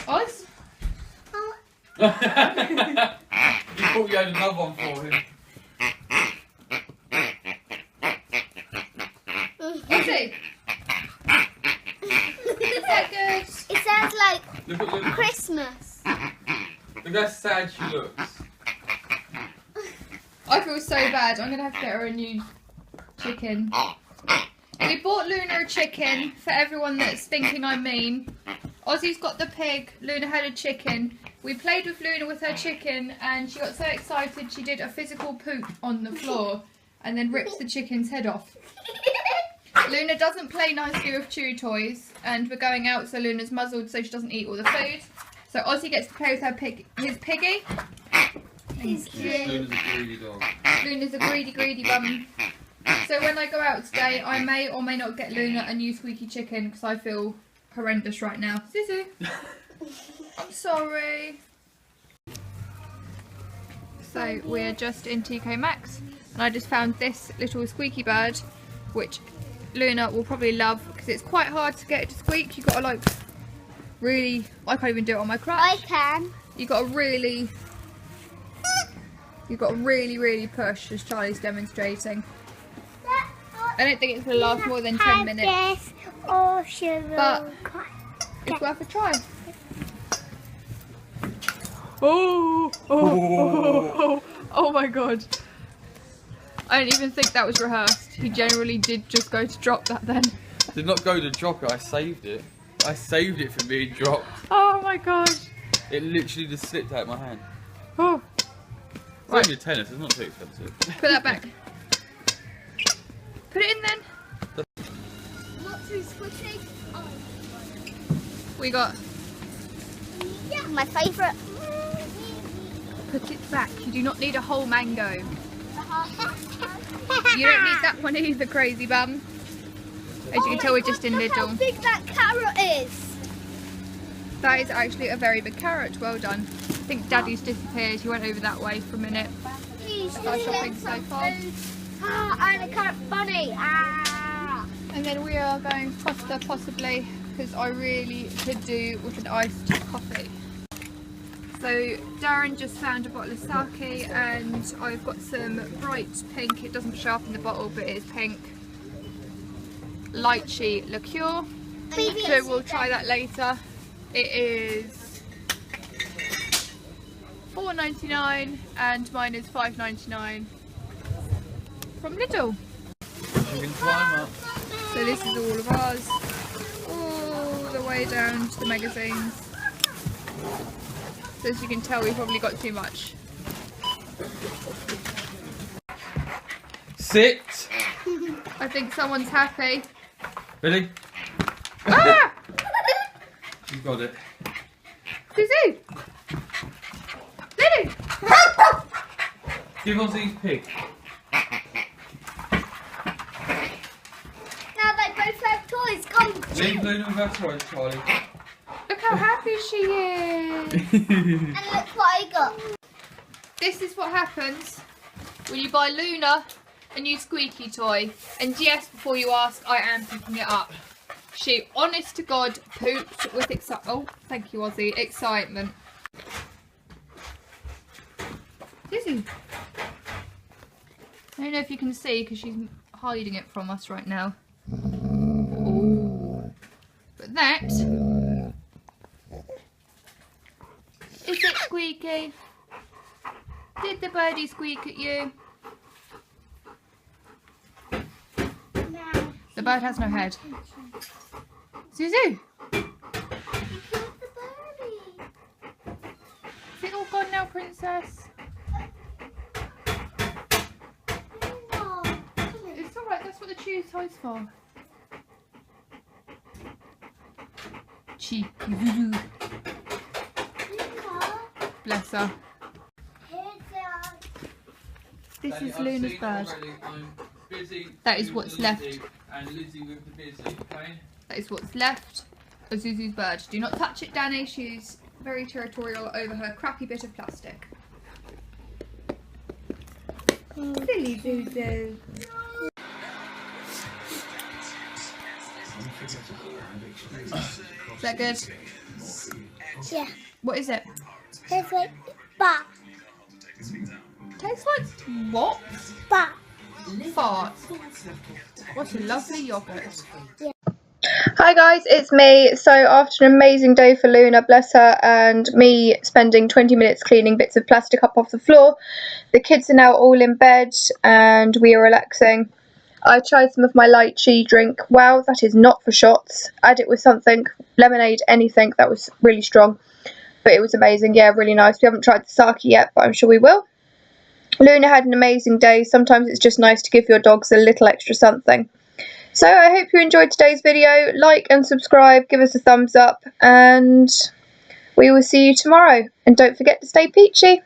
Oz? You thought you had another one for him. Ozzy? Is that good? It sounds like Look at Luna. Christmas. Look how sad she looks. I feel so bad. I'm going to have to get her a new chicken. We bought Luna a chicken for everyone that's thinking I'm mean. Ozzy's got the pig. Luna had a chicken. We played with Luna with her chicken and she got so excited she did a physical poop on the floor and then ripped the chicken's head off. Luna doesn't play nicely with chew toys and we're going out so Luna's muzzled so she doesn't eat all the food. So Ozzy gets to play with her his piggy. Thank you. Luna's a greedy dog. Luna's a greedy bum. So when I go out today I may or may not get Luna a new squeaky chicken because I feel horrendous right now. Zuzu. I'm sorry. So we're just in TK Maxx and I just found this little squeaky bird which Luna will probably love because it's quite hard to get it to squeak. You've got to like really, I can't even do it on my crutch. I can. You've got to really push as Charlie's demonstrating. I don't think it's going to last more than 10 minutes. But it's worth a try. Oh my god. I don't even think that was rehearsed. He generally did just go to drop that then. Did not go to drop it, I saved it. I saved it from being dropped. Oh my gosh. It literally just slipped out of my hand. Oh. It's Right. only a tennis, it's not too expensive. Put that back. Put it in then. Not too squishy. Oh. We got. Yeah, my favourite. Put it back. You do not need a whole mango. You don't need that one either, crazy bum. As you can tell, we're just in Look how Lidl. big that carrot is. That is actually a very big carrot. Well done. I think Daddy's disappeared. He went over that way for a minute. He's Our shopping so far. And a carrot bunny. Ah. And then we are going Costa possibly because I really could do with an iced coffee. So Darren just found a bottle of sake and I've got some bright pink, it doesn't show up in the bottle but it is pink, lychee liqueur. So we'll try that later. It is $4.99 and mine is $5.99 from Lidl. You can climb up. So this is all of ours, all the way down to the magazines. So as you can tell, we probably got too much. Sit! I think someone's happy. Ready? Ah! You got it. Suzu! Lily! Give Ozzy's pig. Now they both have toys. Come. Leave Luna with her toys, Charlie. Look how happy she is! And look what I got. This is what happens when you buy Luna a new squeaky toy. And yes, before you ask, I am picking it up. She, honest to God, pooped with excitement. Oh, thank you, Ozzy. Excitement. Dizzy. I don't know if you can see because she's hiding it from us right now. Ooh. But that... Is it squeaky? Did the birdie squeak at you? The bird has no head. Zuzu! You killed the birdie. Is it all gone now, princess? No. It's alright, that's what the chew toy's for. Cheeky Zuzu. Bless her. This is Luna's bird. That is what's left. And Lizzie with the busy, okay? That is what's left of Zuzu's bird. Do not touch it, Danny. She's very territorial over her crappy bit of plastic. Silly Zuzu. Is that good? Yeah. What is it? Tastes like fart. Tastes like what? Fart. Fart. What a lovely yoghurt. Yeah. Hi guys, it's me. So after an amazing day for Luna, bless her, and me spending 20 minutes cleaning bits of plastic up off the floor, the kids are now all in bed and we are relaxing. I tried some of my lychee drink. Wow, that is not for shots. Add it with something, lemonade, anything. That was really strong, but it was amazing. Yeah, really nice. We haven't tried the sake yet, but I'm sure we will. Luna had an amazing day. Sometimes it's just nice to give your dogs a little extra something. So I hope you enjoyed today's video. Like and subscribe, give us a thumbs up, and we will see you tomorrow. And don't forget to stay peachy.